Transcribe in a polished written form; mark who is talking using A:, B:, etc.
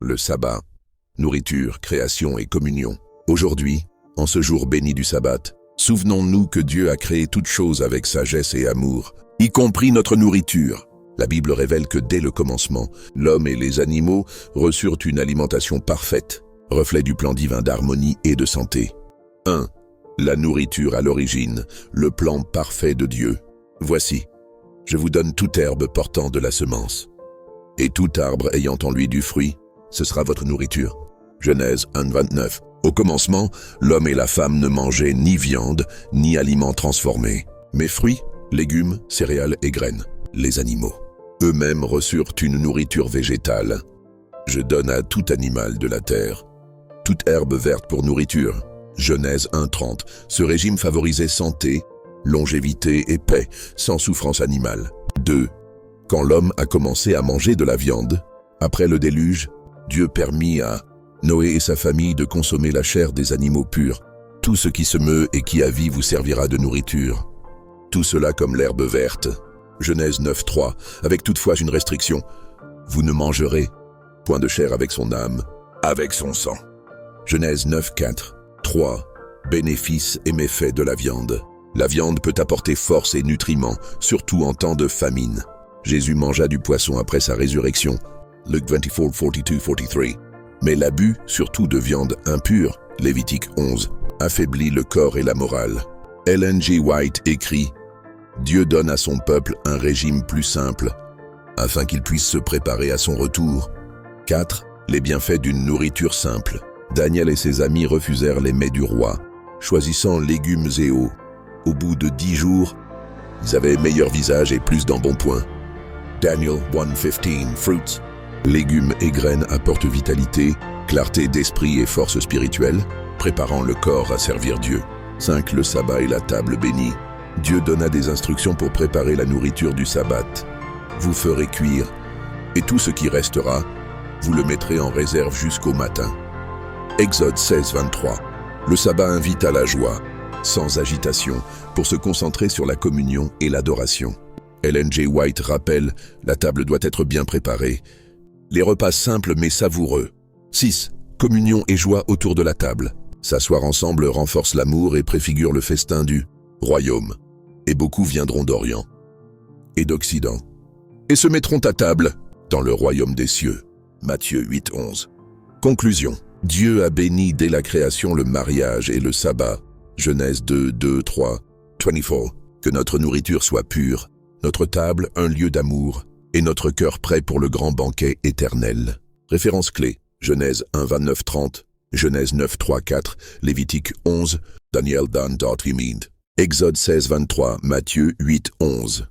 A: Le sabbat, nourriture, création et communion. Aujourd'hui, en ce jour béni du sabbat, souvenons-nous que Dieu a créé toutes choses avec sagesse et amour, y compris notre nourriture. La Bible révèle que dès le commencement, l'homme et les animaux reçurent une alimentation parfaite, reflet du plan divin d'harmonie et de santé. 1. La nourriture à l'origine, le plan parfait de Dieu. Voici, je vous donne toute herbe portant de la semence. Et tout arbre ayant en lui du fruit, ce sera votre nourriture. Genèse 1:29. Au commencement, l'homme et la femme ne mangeaient ni viande, ni aliments transformés, mais fruits, légumes, céréales et graines. Les animaux eux-mêmes reçurent une nourriture végétale. Je donne à tout animal de la terre toute herbe verte pour nourriture. Genèse 1:30. Ce régime favorisait santé, longévité et paix, sans souffrance animale. 2. Quand l'homme a commencé à manger de la viande, après le déluge, Dieu permit à Noé et sa famille de consommer la chair des animaux purs. Tout ce qui se meut et qui a vie vous servira de nourriture. Tout cela comme l'herbe verte. Genèse 9:3, avec toutefois une restriction. Vous ne mangerez point de chair avec son âme, avec son sang. Genèse 9:4. 3. Bénéfices et méfaits de la viande. La viande peut apporter force et nutriments, surtout en temps de famine. Jésus mangea du poisson après sa résurrection. Luc 24:42-43. Mais l'abus, surtout de viande impure, Lévitique 11, affaiblit le corps et la morale. Ellen G. White écrit « Dieu donne à son peuple un régime plus simple, afin qu'il puisse se préparer à son retour. » 4. Les bienfaits d'une nourriture simple. Daniel et ses amis refusèrent les mets du roi, choisissant légumes et eau. Au bout de 10 jours, ils avaient meilleur visage et plus d'embonpoint. Daniel 1:15, Fruits. Légumes et graines apportent vitalité, clarté d'esprit et force spirituelle, préparant le corps à servir Dieu. 5. Le sabbat et la table bénie. Dieu donna des instructions pour préparer la nourriture du sabbat. Vous ferez cuire, et tout ce qui restera, vous le mettrez en réserve jusqu'au matin. Exode 16:23. Le sabbat invite à la joie, sans agitation, pour se concentrer sur la communion et l'adoration. Ellen G. White rappelle, la table doit être bien préparée. Les repas simples mais savoureux. 6. Communion et joie autour de la table. S'asseoir ensemble renforce l'amour et préfigure le festin du royaume. Et beaucoup viendront d'Orient et d'Occident, et se mettront à table dans le royaume des cieux. Matthieu 8:11. Conclusion. Dieu a béni dès la création le mariage et le sabbat. Genèse 2:2-3, 24. Que notre nourriture soit pure, notre table un lieu d'amour, et notre cœur prêt pour le grand banquet éternel. Référence clé. Genèse 1:29-30, Genèse 9:3-4, Lévitique 11, Daniel Dan. Exode 16:23, Matthieu 8:11.